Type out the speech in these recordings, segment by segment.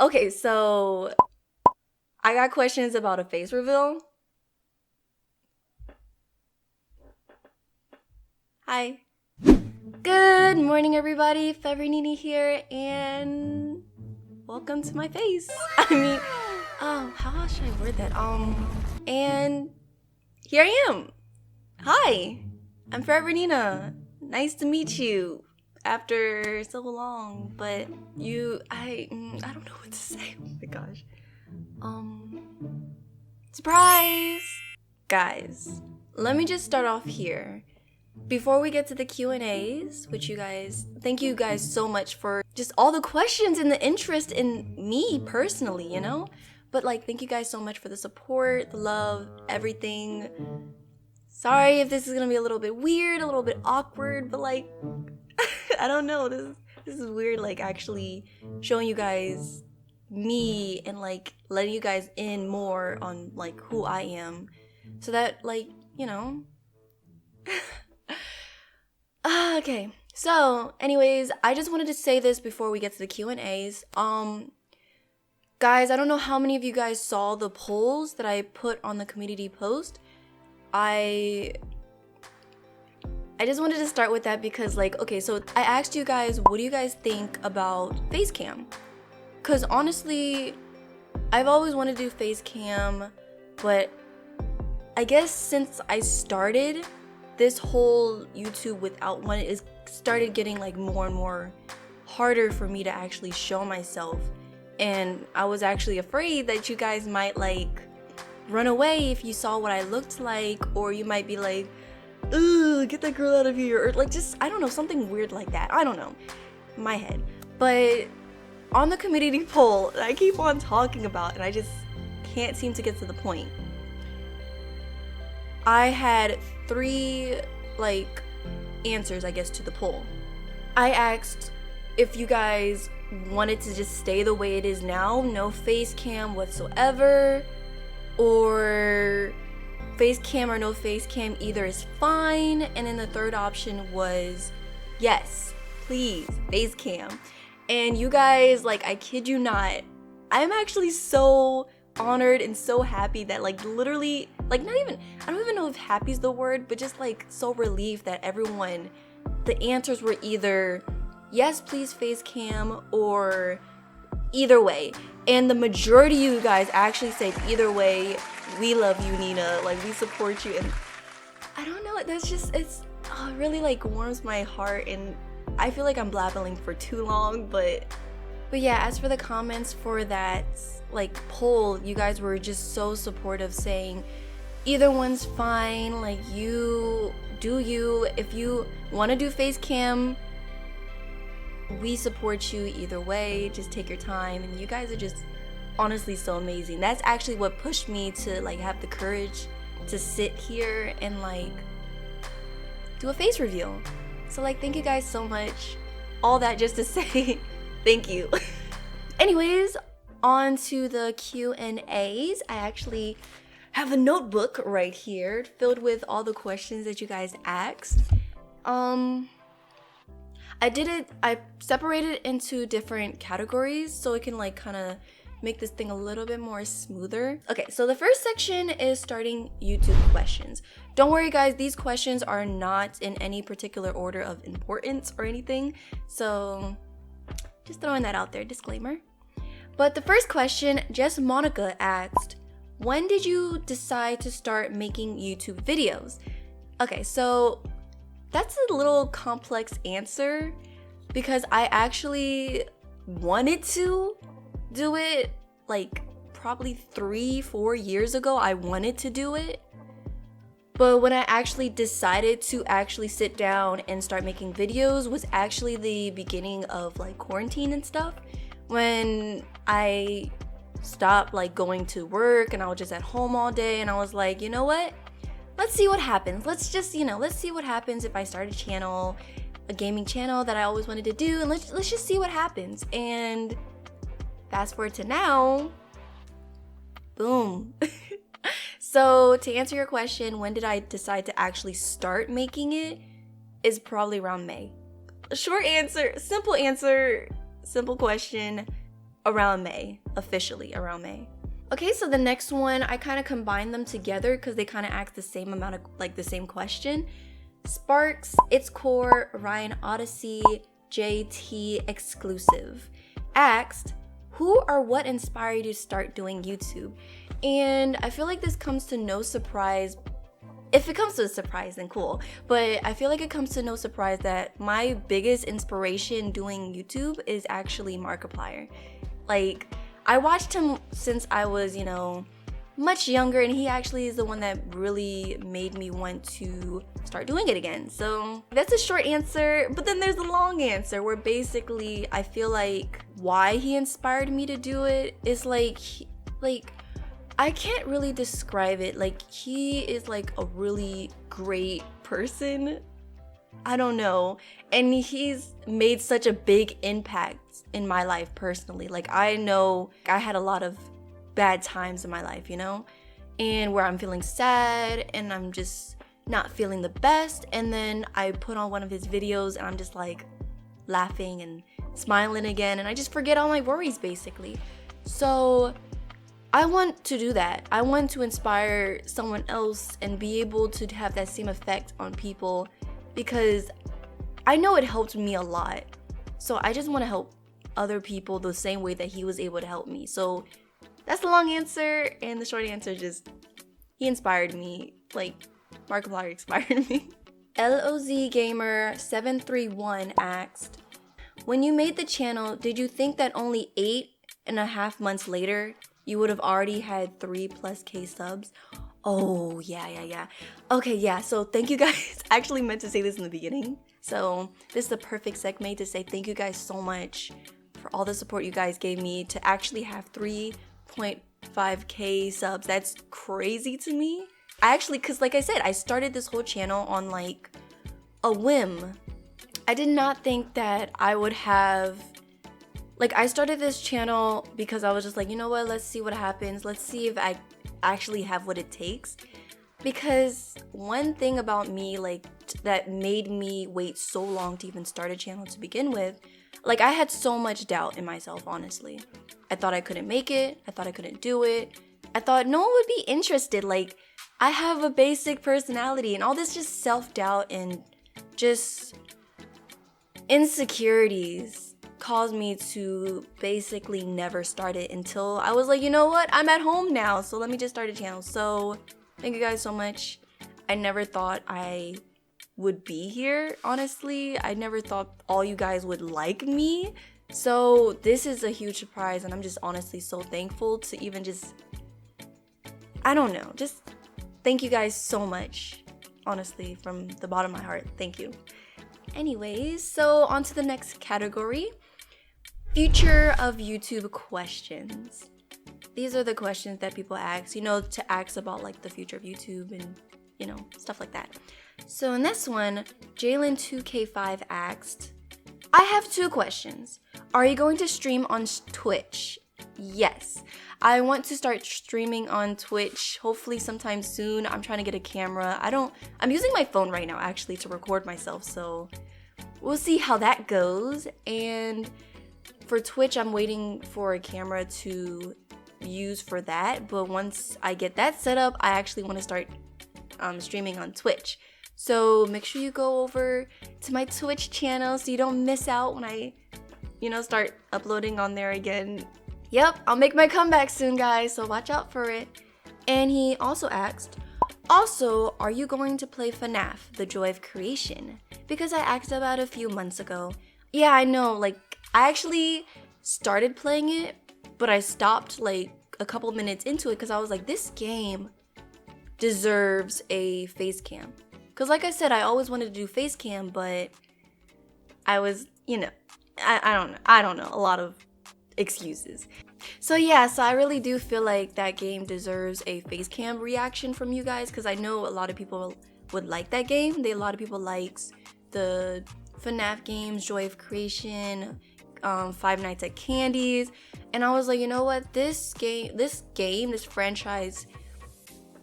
Okay, so I got questions about a face reveal. Hi. Good morning, everybody. Fevernini here, and welcome to my face. How should I word that? And here I am. Hi, I'm Forever Nina. Nice to meet you after so long, but I don't know what to say. Oh my gosh. Surprise! Guys, let me just start off here. Before we get to the Q&As, which thank you guys so much for just all the questions and the interest in me personally, you know? But thank you guys so much for the support, the love, everything. Sorry if this is gonna be a little bit weird, a little bit awkward, but I don't know, this is weird, actually showing you guys me and letting you guys in more on who I am, so that you know. Okay, so anyways, I just wanted to say this before we get to the Q&As. Guys, I don't know how many of you guys saw the polls that I put on the community post. I just wanted to start with that because okay, so I asked you guys, what do you guys think about face cam? Because honestly, I've always wanted to do face cam, but I guess since I started this whole YouTube without one, it started getting more and more harder for me to actually show myself. And I was actually afraid that you guys might run away if you saw what I looked like, or you might be like, ugh, get that girl out of here, or just, I don't know, something weird like that. I don't know, in my head. But on the community poll that I keep on talking about, and I just can't seem to get to the point, I had 3 answers, I guess, to the poll. I asked if you guys wanted to just stay the way it is now, no face cam whatsoever, or face cam or no face cam, either is fine. And then the third option was yes, please, face cam. And you guys, I kid you not, I'm actually so honored and so happy that literally, not even, I don't even know if happy is the word, but just so relieved that everyone, the answers were either yes, please, face cam, or either way. And the majority of you guys actually said either way. We love you, Nina, we support you. And I don't know, that's just, it really warms my heart, and I feel like I'm blabbling for too long, but yeah, as for the comments for that poll, you guys were just so supportive, saying either one's fine, you do you. If you want to do face cam, we support you either way. Just take your time. And you guys are just honestly so amazing. That's actually what pushed me to have the courage to sit here and do a face reveal. So thank you guys so much. All that just to say thank you. Anyways, on to the Q&As. I actually have a notebook right here filled with all the questions that you guys asked. I separated it into different categories so it can kind of make this thing a little bit more smoother. Okay, so the first section is starting YouTube questions. Don't worry guys, these questions are not in any particular order of importance or anything, so just throwing that out there, disclaimer. But the first question, Jess Monica asked, when did you decide to start making YouTube videos? Okay, so that's a little complex answer because I actually wanted to do it probably 3-4 years ago. I wanted to do it, but when I actually decided to actually sit down and start making videos was actually the beginning of quarantine and stuff, when I stopped going to work and I was just at home all day, and I was like, you know what, let's see what happens. Let's just, let's see what happens if I start a channel, a gaming channel that I always wanted to do, and let's just see what happens. And fast forward to now, boom. So to answer your question, when did I decide to actually start making it, is probably around May. Short answer, simple question. around May, officially around May. Okay, so the next one, I kind of combined them together because they kind of ask the same amount of, like the same question. Sparks, It's Core, Ryan Odyssey, JT Exclusive asked, who or what inspired you to start doing YouTube? And I feel like this comes to no surprise. If it comes to a surprise, then cool. But I feel like it comes to no surprise that my biggest inspiration doing YouTube is actually Markiplier. Like, I watched him since I was, much younger, and he actually is the one that really made me want to start doing it again. So that's a short answer, but then there's a long answer where basically I feel like why he inspired me to do it is like I can't really describe it. Like, he is like a really great person. I don't know. And he's made such a big impact in my life personally. Like, I know I had a lot of bad times in my life, and where I'm feeling sad and I'm just not feeling the best. And then I put on one of his videos and I'm just like laughing and smiling again. And I just forget all my worries basically. So I want to do that. I want to inspire someone else and be able to have that same effect on people, because I know it helped me a lot. So I just want to help other people the same way that he was able to help me. So that's the long answer, and the short answer is just, he inspired me. Like, Markiplier inspired me. LOZ Gamer 731 asked, when you made the channel, did you think that only 8.5 months later, you would have already had 3+ K subs? Oh, yeah. Okay, yeah, so thank you guys. I actually meant to say this in the beginning. So this is the perfect segment to say thank you guys so much for all the support you guys gave me to actually have 3.5K subs. That's crazy to me. Because like I said, I started this whole channel on like a whim. I did not think that I would have, I started this channel because I was just like, you know what, let's see what happens. Let's see if I actually have what it takes. Because one thing about me, that made me wait so long to even start a channel to begin with, I had so much doubt in myself, honestly. I thought I couldn't make it. I thought I couldn't do it. I thought no one would be interested. I have a basic personality, and all this just self-doubt and just insecurities caused me to basically never start it until I was like, you know what? I'm at home now, so let me just start a channel. So thank you guys so much. I never thought I would be here, honestly. I never thought all you guys would like me. So this is a huge surprise, and I'm just honestly so thankful to even just, I don't know, just thank you guys so much. Honestly, from the bottom of my heart, thank you. Anyways, so on to the next category. Future of YouTube questions. These are the questions that people ask, to ask about the future of YouTube and, stuff like that. So in this one, Jalen2K5 asked, I have 2 questions. Are you going to stream on Twitch? Yes. I want to start streaming on Twitch, hopefully sometime soon. I'm trying to get a camera. I'm using my phone right now actually to record myself, so we'll see how that goes. And for Twitch, I'm waiting for a camera to use for that, but once I get that set up, I actually want to start streaming on Twitch. So make sure you go over to my Twitch channel so you don't miss out when I, start uploading on there again. Yep, I'll make my comeback soon, guys, so watch out for it. And he also asked, are you going to play FNAF, The Joy of Creation? Because I asked about it a few months ago. Yeah, I know, I actually started playing it, but I stopped a couple minutes into it because I was like, this game deserves a face cam. Because like I said, I always wanted to do face cam, but I was, I don't know, a lot of excuses. So yeah, so I really do feel like that game deserves a face cam reaction from you guys, because I know a lot of people would like that game. A lot of people likes the FNAF games, Joy of Creation, Five Nights at Candy's, and I was like, you know what, this franchise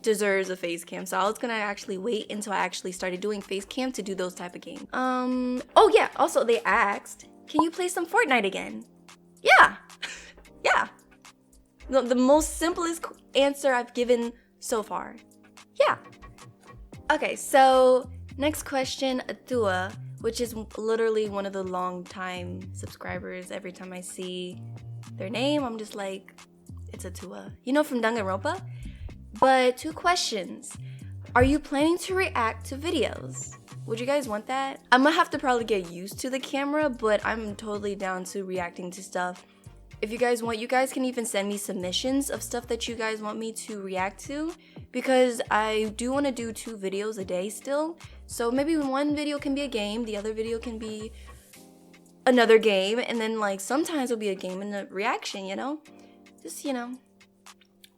deserves a face cam. So I was gonna actually wait until I actually started doing face cam to do those type of games. Oh yeah, also they asked, can you play some Fortnite again? Yeah. The most simplest answer I've given so far. Yeah. Okay, so next question, Atua, which is literally one of the long time subscribers. Every time I see their name, I'm just like, it's Atua. You know, from Danganronpa? But 2 questions. Are you planning to react to videos? Would you guys want that? I'm gonna have to probably get used to the camera, but I'm totally down to reacting to stuff. If you guys want, you guys can even send me submissions of stuff that you guys want me to react to, because I do want to do 2 videos a day still. So maybe one video can be a game, the other video can be another game, and then like sometimes it'll be a game and a reaction, you know? Just, you know,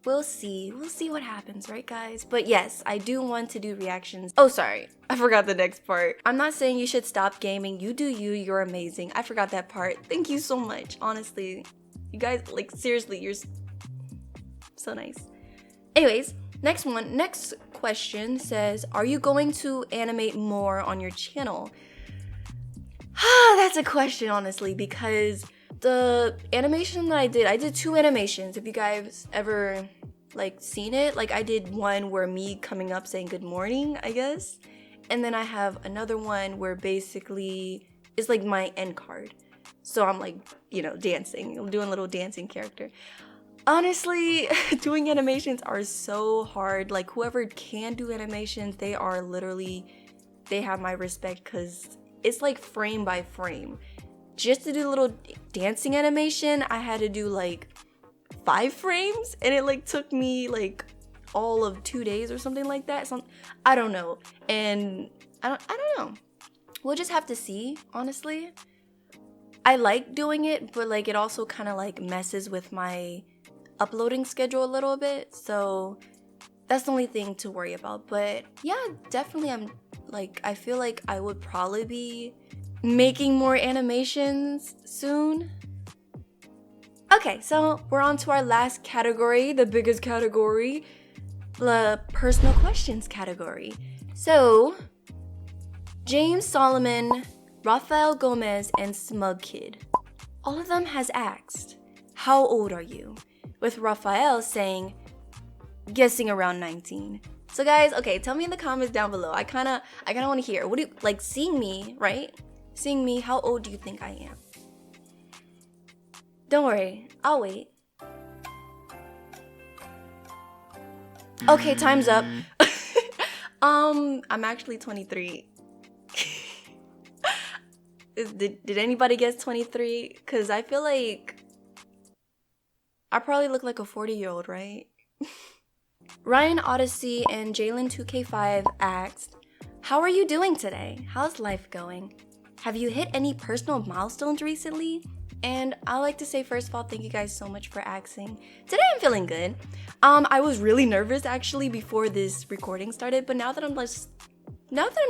we'll see what happens, right guys? But yes, I do want to do reactions. Oh, sorry, I forgot the next part. I'm not saying you should stop gaming. You do you, you're amazing. I forgot that part. Thank you so much, honestly. You guys, like, seriously, you're so nice. Anyways, next question says, are you going to animate more on your channel? That's a question, honestly, because the animation that I did 2 animations. If you guys ever like seen it, like I did one where me coming up saying good morning, I guess, and then I have another one where basically it's like my end card. So I'm like, you know, dancing. I'm doing a little dancing character. Honestly, doing animations are so hard. Like whoever can do animations, they have my respect, because it's like frame by frame. Just to do a little dancing animation, I had to do like 5 frames, and it like took me like all of 2 days or something like that. I don't know. And I don't know. We'll just have to see, honestly. I like doing it, but like it also kind of like messes with my uploading schedule a little bit, so that's the only thing to worry about. But yeah, definitely I feel like I would probably be making more animations soon. Okay, so we're on to our last category, the biggest category, the personal questions category. So James Solomon, Rafael Gomez, and Smug Kid, all of them has asked, how old are you? With Rafael saying, guessing around 19. So guys, okay, tell me in the comments down below. I kinda wanna hear. What do you, like, seeing me, right? Seeing me, how old do you think I am? Don't worry, I'll wait. Okay, time's up. I'm actually 23. Did anybody guess 23? Because I feel like I probably look like a 40-year-old, right? Ryan Odyssey and Jalen2K5 asked, how are you doing today? How's life going? Have you hit any personal milestones recently? And I like to say, first of all, thank you guys so much for asking. Today I'm feeling good. I was really nervous actually before this recording started, but now that I'm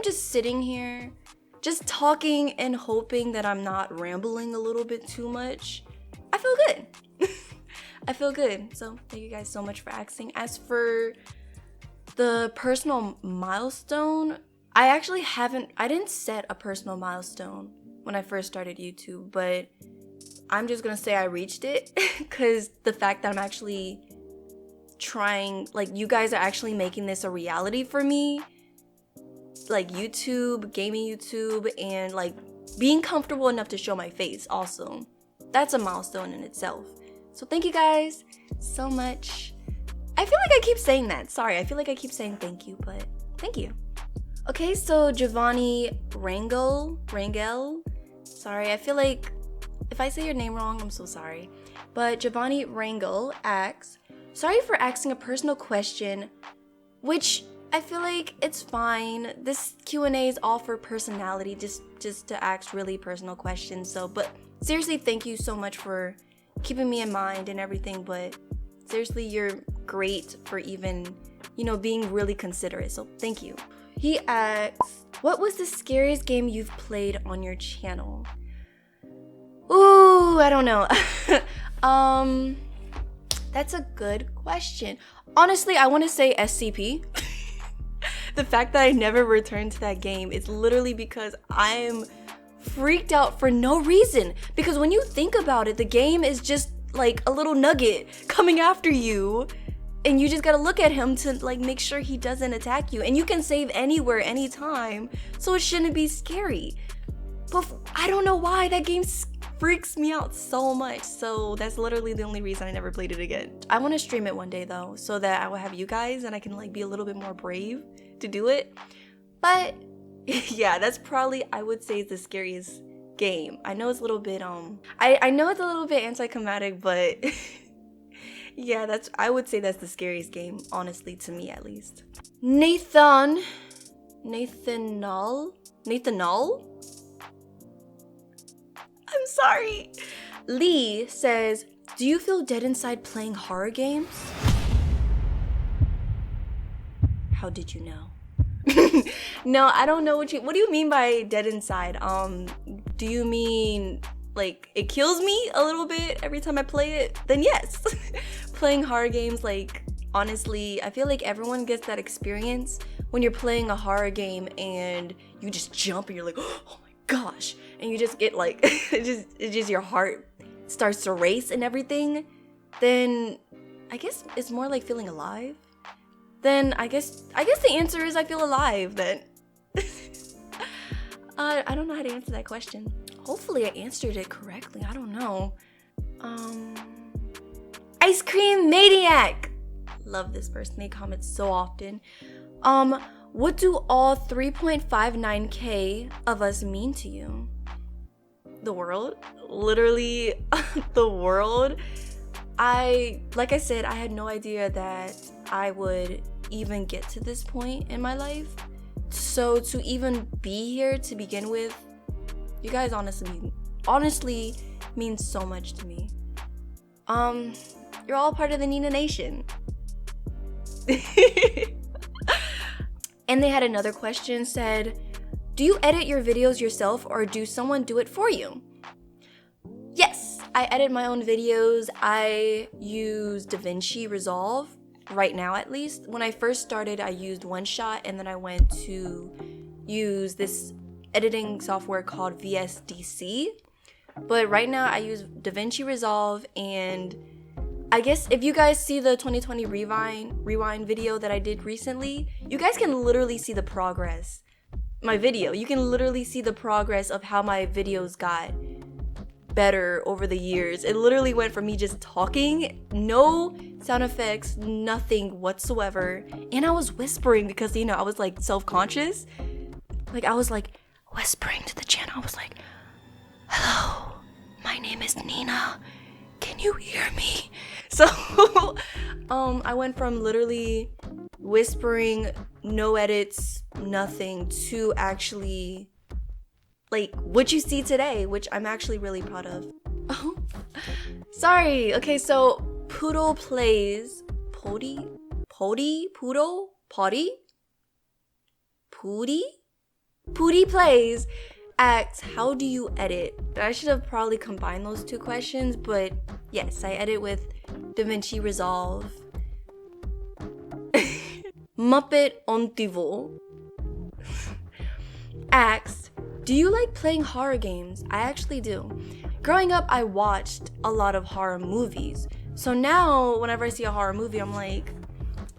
just sitting here, just talking and hoping that I'm not rambling a little bit too much, I feel good. I feel good. So thank you guys so much for asking. As for the personal milestone, I didn't set a personal milestone when I first started YouTube, but I'm just gonna say I reached it because the fact that I'm actually trying, like, you guys are actually making this a reality for me, like YouTube, gaming YouTube, and like being comfortable enough to show my face also. That's a milestone in itself. So thank you guys so much. I feel like I keep saying that. Sorry, I feel like I keep saying thank you, but thank you. Okay, so Giovanni Rangel. Sorry, I feel like if I say your name wrong, I'm so sorry. But Giovanni Rangel asks, sorry for asking a personal question, which I feel like it's fine. This Q&A is all for personality, just to ask really personal questions. So, but seriously, thank you so much for keeping me in mind and everything. But seriously, you're great for even, being really considerate. So thank you. He asks, what was the scariest game you've played on your channel? Ooh, I don't know. That's a good question. Honestly, I want to say SCP. The fact that I never returned to that game is literally because I'm freaked out for no reason. Because when you think about it, the game is just like a little nugget coming after you. And you just gotta look at him to like make sure he doesn't attack you. And you can save anywhere, anytime. So it shouldn't be scary. But I don't know why that game freaks me out so much. So that's literally the only reason I never played it again. I want to stream it one day though, so that I will have you guys and I can like be a little bit more brave to do it. But yeah, that's probably, I would say, the scariest game. I know it's a little bit I know it's a little bit anticlimactic, but yeah, I would say that's the scariest game, honestly, to me at least. Nathanal? I'm sorry. Lee says, do you feel dead inside playing horror games? How did you know? No, I don't know what do you mean by dead inside? Do you mean like it kills me a little bit every time I play it? Then yes. Playing horror games, like honestly, I feel like everyone gets that experience when you're playing a horror game and you just jump and you're like, oh my gosh, and you just get like it's just your heart starts to race and everything. Then I guess it's more like feeling alive. Then I guess the answer is I feel alive then. I don't know how to answer that question. Hopefully I answered it correctly. I don't know. Ice Cream Maniac. Love this person. They comment so often. What do all 3.59k of us mean to you? The world? Literally the world. Like I said, I had no idea that I would even get to this point in my life. So to even be here to begin with, you guys honestly mean so much to me. You're all part of the Nenaa Nation. And they had another question, said, do you edit your videos yourself or do someone do it for you? Yes, I edit my own videos. I use DaVinci Resolve right now, at least. When I first started, I used OneShot, and then I went to use this editing software called VSDC. But right now I use DaVinci Resolve, and I guess if you guys see the 2020 rewind video that I did recently, you guys can literally see the progress. My video, you can literally see the progress of how my videos got better over the years. It literally went from me just talking, no sound effects, nothing whatsoever, and I was whispering because, you know, I was like self-conscious. Like I was like whispering to the channel. I was like, hello, my name is Nenaa, can you hear me? So I went from literally whispering, no edits, nothing, to actually like what you see today, which I'm actually really proud of. Oh, sorry. Okay, so Poodle plays Pooty plays asks, how do you edit? I should have probably combined those two questions, but yes, I edit with DaVinci Resolve. Muppet Ontivo asks, do you like playing horror games? I actually do. Growing up, I watched a lot of horror movies. So now, whenever I see a horror movie, I'm like,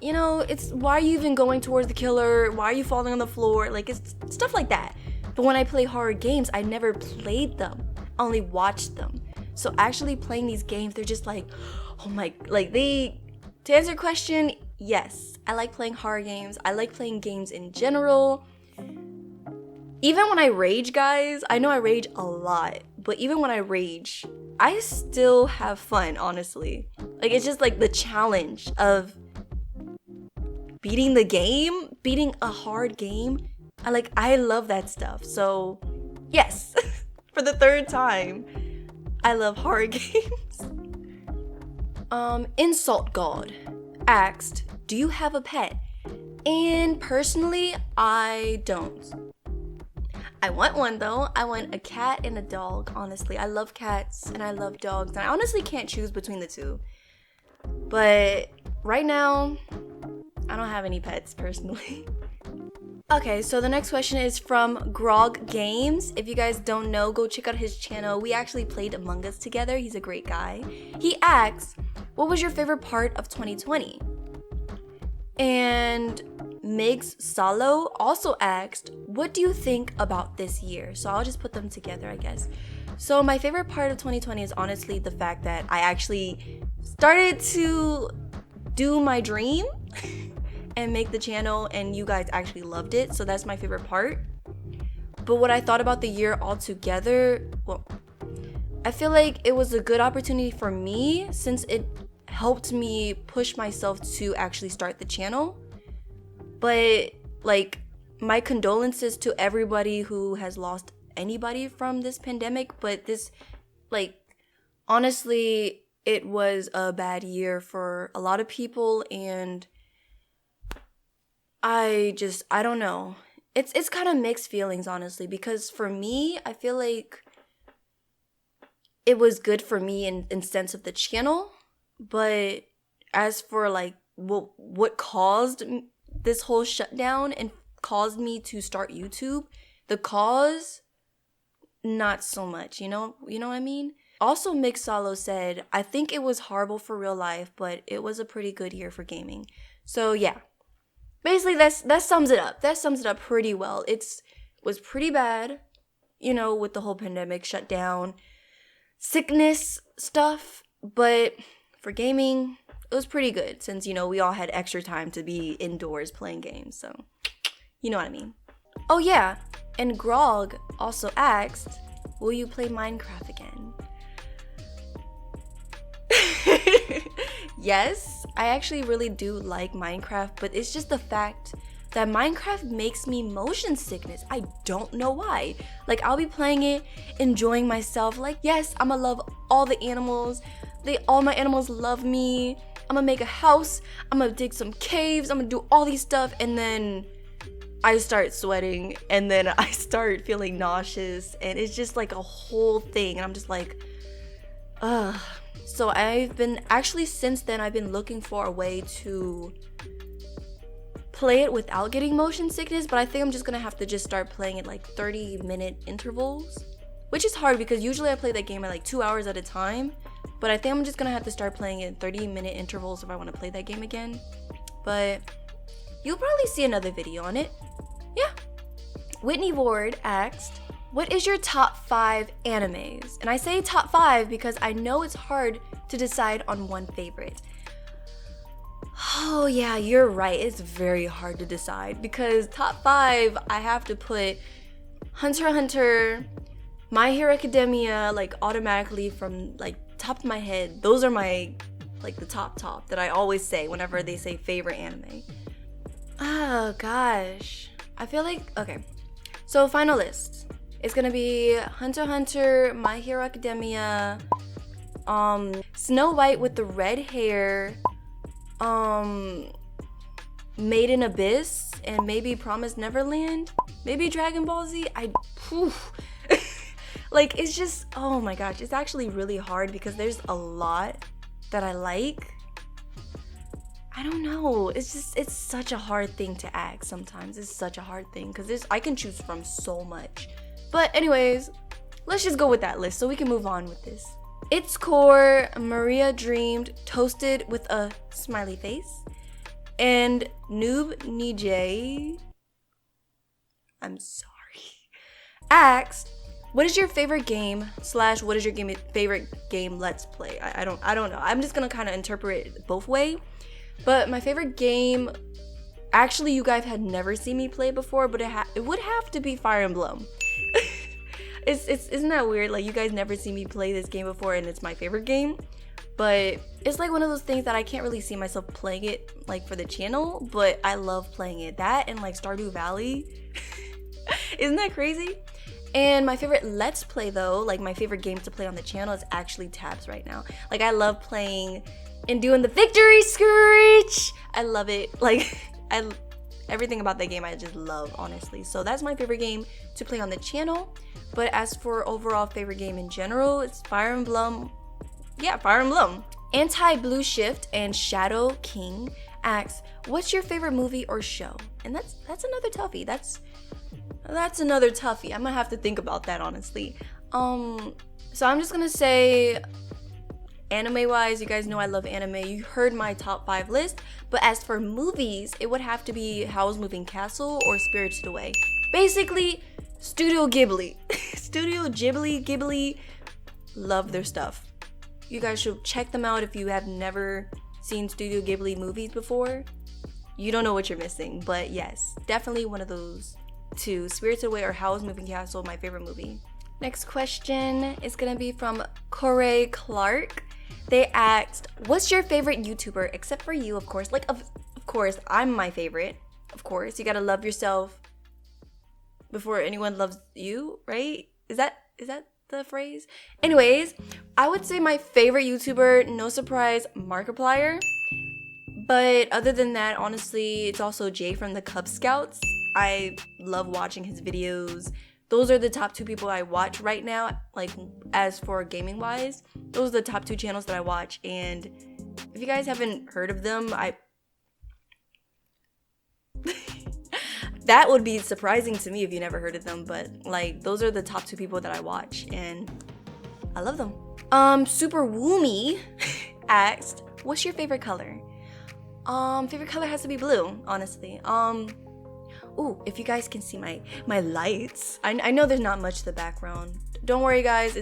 you know, it's why are you even going towards the killer? Why are you falling on the floor? Like, it's stuff like that. But when I play horror games, I never played them. I only watched them. So actually playing these games, they're just like, oh my, like to answer your question, yes, I like playing horror games. I like playing games in general. Even when I rage, guys, I know I rage a lot, but even when I rage, I still have fun, honestly. Like, it's just like the challenge of beating the game, beating a hard game. I love that stuff. So yes, for the third time, I love horror games. Insult God asked, do you have a pet? And personally, I don't. I want one though. I want a cat and a dog, honestly. I love cats and I love dogs, and I honestly can't choose between the two. But right now, I don't have any pets personally. Okay, so the next question is from Grog Games. If you guys don't know, go check out his channel. We actually played Among Us together. He's a great guy. He asks, what was your favorite part of 2020? And Migs Salo also asked, what do you think about this year? So I'll just put them together, I guess. So my favorite part of 2020 is honestly the fact that I actually started to do my dream and make the channel, and you guys actually loved it. So that's my favorite part. But what I thought about the year altogether, well, I feel like it was a good opportunity for me since it helped me push myself to actually start the channel. But like, my condolences to everybody who has lost anybody from this pandemic. But this, like, honestly, it was a bad year for a lot of people, and I don't know. It's kind of mixed feelings, honestly, because for me, I feel like it was good for me in sense of the channel. But as for like what caused this whole shutdown and caused me to start YouTube, the cause, not so much, you know what I mean? Also, Mixalo said, I think it was horrible for real life, but it was a pretty good year for gaming. So yeah, basically that sums it up. That sums it up pretty well. It was pretty bad, with the whole pandemic shutdown, sickness stuff, but for gaming, it was pretty good since, we all had extra time to be indoors playing games. So, you know what I mean. Oh yeah, and Grog also asked, will you play Minecraft again? Yes, I actually really do like Minecraft, but it's just the fact that Minecraft makes me motion sickness. I don't know why. Like, I'll be playing it, enjoying myself. Like, yes, I'ma love all the animals. All my animals love me. I'ma make a house. I'ma dig some caves. I'ma do all these stuff, and then I start sweating, and then I start feeling nauseous, and it's just like a whole thing, and I'm just like, ugh. So since then, I've been looking for a way to play it without getting motion sickness, but I think I'm just gonna have to just start playing it like 30-minute intervals, which is hard because usually I play that game at like 2 hours at a time, but I think I'm just gonna have to start playing it in 30-minute intervals if I want to play that game again. But you'll probably see another video on it. Yeah. Whitney Ward asked, what is your top 5 animes? And I say top 5 because I know it's hard to decide on one favorite. Oh yeah, you're right. It's very hard to decide because top 5, I have to put Hunter x Hunter, My Hero Academia, like automatically from like top of my head. Those are my like the top that I always say whenever they say favorite anime. Oh gosh. I feel like, okay. So final list. It's gonna be Hunter x Hunter, My Hero Academia, Snow White with the red hair, Made in Abyss, and maybe Promised Neverland, maybe Dragon Ball Z. Like, it's just, oh my gosh, it's actually really hard because there's a lot that I like. I don't know, it's such a hard thing to ask sometimes. It's such a hard thing because I can choose from so much. But anyways, let's just go with that list so we can move on with this. Its core, Maria Dreamed, toasted with a smiley face, and Noob Nijay, I'm sorry, asked, what is your favorite game / what is your favorite game let's play? I don't know. I'm just gonna kind of interpret it both way. But my favorite game, actually you guys had never seen me play before, but it would have to be Fire Emblem. Isn't that weird? Like, you guys never see me play this game before and it's my favorite game. But it's like one of those things that I can't really see myself playing it like for the channel, but I love playing it. That and like Stardew Valley. Isn't that crazy? And my favorite let's play though, like my favorite game to play on the channel is actually Tabs right now. Like, I love playing and doing the victory screech. I love it. Like, everything about that game I just love, honestly. So that's my favorite game to play on the channel. But as for overall favorite game in general, it's Fire Emblem. Yeah, Fire Emblem. Anti-Blue Shift and Shadow King asks, what's your favorite movie or show? And that's another toughie. That's another toughie. I'm gonna have to think about that, honestly. So I'm just gonna say, anime wise, you guys know I love anime. You heard my top 5 list. But as for movies, it would have to be Howl's Moving Castle or Spirited Away. Basically, Studio Ghibli. Studio Ghibli, love their stuff. You guys should check them out if you have never seen Studio Ghibli movies before. You don't know what you're missing. But yes, definitely one of those two. Spirited Away or Howl's Moving Castle, my favorite movie. Next question is gonna be from Corey Clark. They asked, what's your favorite YouTuber? Except for you, of course. Like, of course, I'm my favorite. Of course, you gotta love yourself before anyone loves you, right? Is that the phrase? Anyways, I would say my favorite YouTuber, no surprise, Markiplier. But other than that, honestly, it's also Jay from the Cub Scouts. I love watching his videos. Those are the top 2 people I watch right now. Like, as for gaming wise, those are the top 2 channels that I watch. And if you guys haven't heard of them, that would be surprising to me if you never heard of them. But like, those are the top 2 people that I watch, and I love them. Super Woomy asked, what's your favorite color? Favorite color has to be blue, honestly. Ooh, if you guys can see my lights. I know there's not much to the background. Don't worry, guys.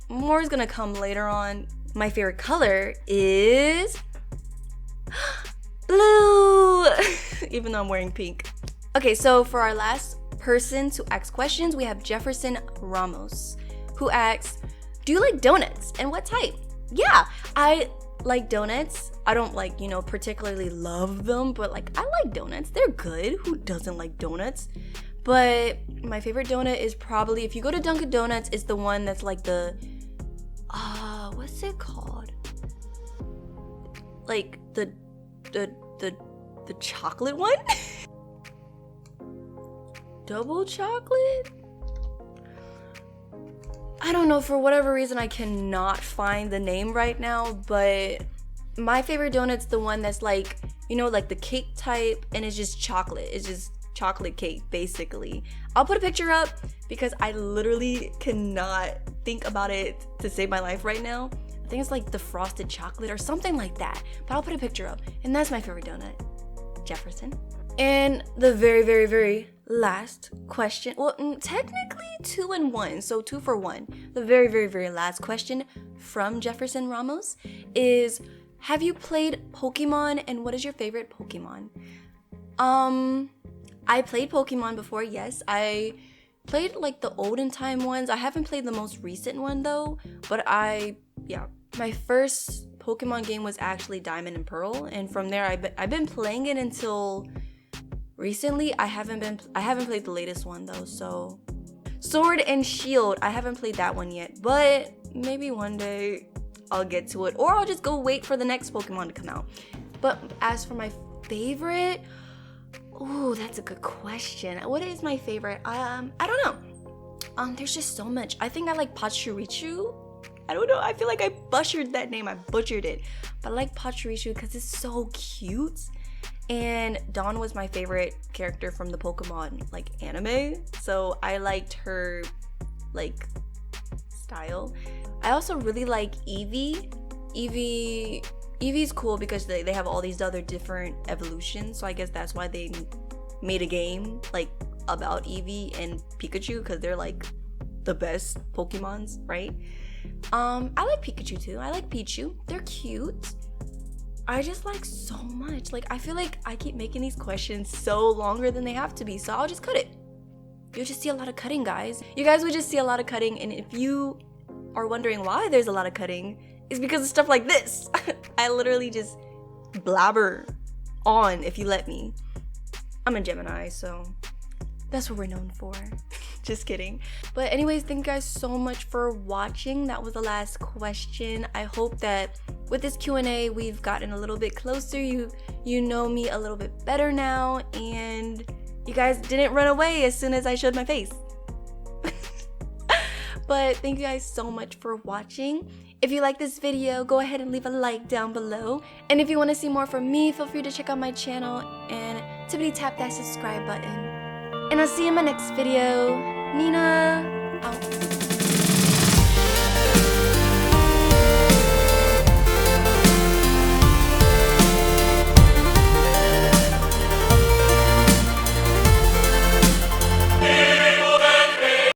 More is gonna come later on. My favorite color is blue, even though I'm wearing pink. Okay, so for our last person to ask questions, we have Jefferson Ramos, who asks, do you like donuts and what type? Yeah, I like donuts. I don't like, particularly love them, but like, I like donuts. They're good. Who doesn't like donuts? But my favorite donut is probably, if you go to Dunkin' Donuts, it's the one that's like the, what's it called? Like the chocolate one? Double chocolate? I don't know, for whatever reason I cannot find the name right now, but my favorite donut's the one that's like, like the cake type, and it's just chocolate. It's just chocolate cake, basically. I'll put a picture up because I literally cannot think about it to save my life right now. I think it's like the frosted chocolate or something like that, but I'll put a picture up, and that's my favorite donut. Jefferson. And the very, very, very last question, well, technically 2 in 1, so 2 for 1. The very, very, very last question from Jefferson Ramos is, have you played Pokemon, and what is your favorite Pokemon? I played Pokemon before, yes. I played like the olden time ones. I haven't played the most recent one though, but my first Pokemon game was actually Diamond and Pearl, and from there I've been playing it until recently. I haven't played the latest one though. So Sword and Shield, I haven't played that one yet, but maybe one day I'll get to it, or I'll just go wait for the next Pokemon to come out. But as for my favorite, ooh, that's a good question. What is my favorite? I don't know. There's just so much. I think I like Pachirisu. I don't know. I feel like I butchered that name. I butchered it. But I like Pachirisu because it's so cute. And Dawn was my favorite character from the Pokemon like anime. So I liked her like style. I also really like Eevee. Eevee's cool because they have all these other different evolutions. So I guess that's why they made a game like about Eevee and Pikachu, because they're like the best Pokemons, right? I like Pikachu too. I like Pichu. They're cute. I just like so much. Like, I feel like I keep making these questions so longer than they have to be, so I'll just cut it. You'll just see a lot of cutting, guys. You guys would just see a lot of cutting, and if you are wondering why there's a lot of cutting, it's because of stuff like this. I literally just blabber on if you let me. I'm a Gemini, so that's what we're known for. Just kidding. But anyways, thank you guys so much for watching. That was the last question. I hope that with this Q&A, we've gotten a little bit closer. You know me a little bit better now, and you guys didn't run away as soon as I showed my face. But thank you guys so much for watching. If you like this video, go ahead and leave a like down below. And if you want to see more from me, feel free to check out my channel and tippity tap that subscribe button. And I'll see you in my next video. Nenaa, out.